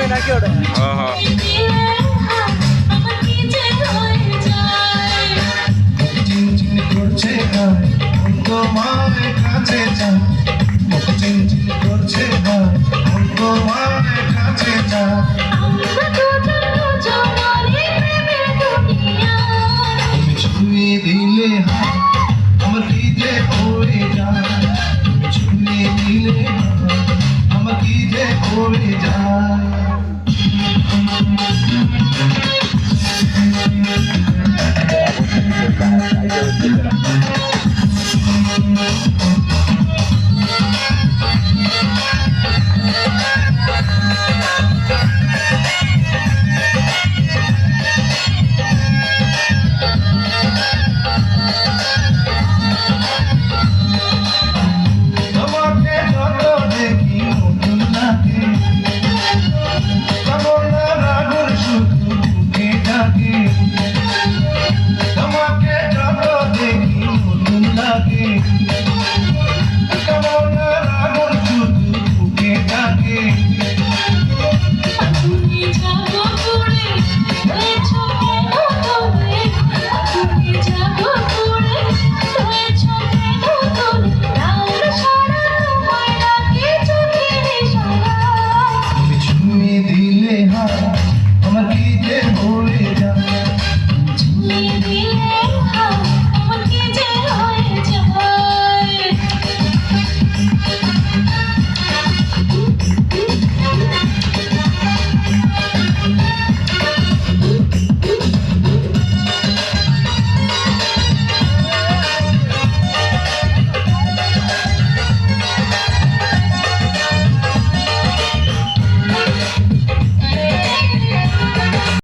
নেবে নাকি ওটা? চিনচিন করছে গায়ে মন তোমার কাছে যায়, চিনচিন করছে গায়ে মন তোমার কাছে যায়। তুমি ছুঁয়ে দিলে হাত আমার কি যে হয়ে যায়, তুমি ছুঁয়ে দিলে হাত আমার কি যে হয়ে যায়।